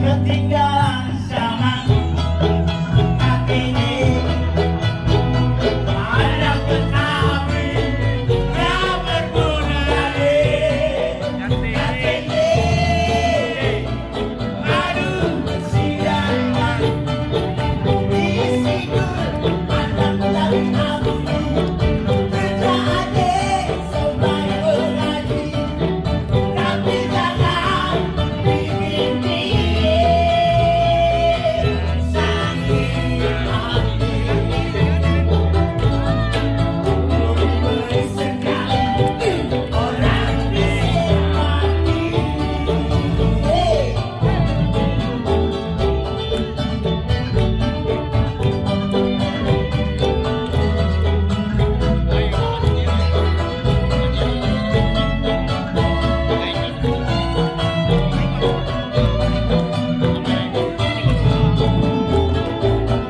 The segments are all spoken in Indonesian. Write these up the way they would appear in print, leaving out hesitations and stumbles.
ketinggalan sama hatinya. Ada tetapi gak berguna deh hatinya. Aduh siapa isi anak dari aku kerja aja sampai bergaji, tapi jangan bikin dia sakit hati. Beri sekali orang bisa mati.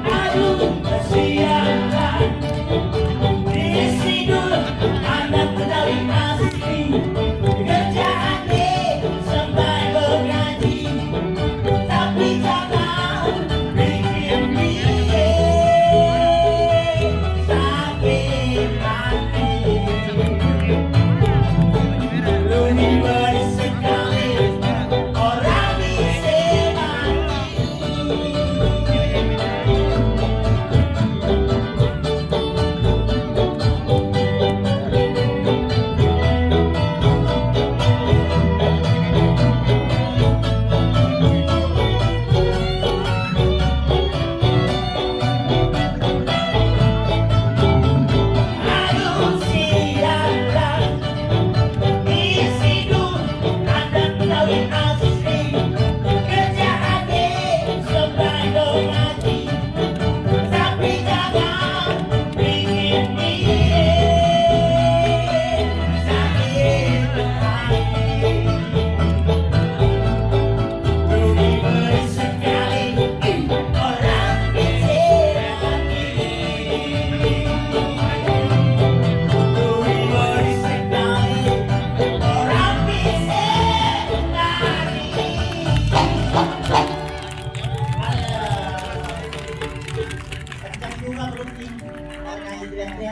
Aduh kesiangan isi dulu anak dari asli kerjaannya sampai bergaji, tapi jangan bikin dia sakit hati. Lebih baik sekali orang bisa mati. Aduh sialan isi dulu anak dari asli kerjaannya sampai bergaji, tapi jangan bikin dia sakit hati. Lebih baik sekali orang bisa mati. Lebih baik sekali orang bisa mati. Kencang juga berhenti.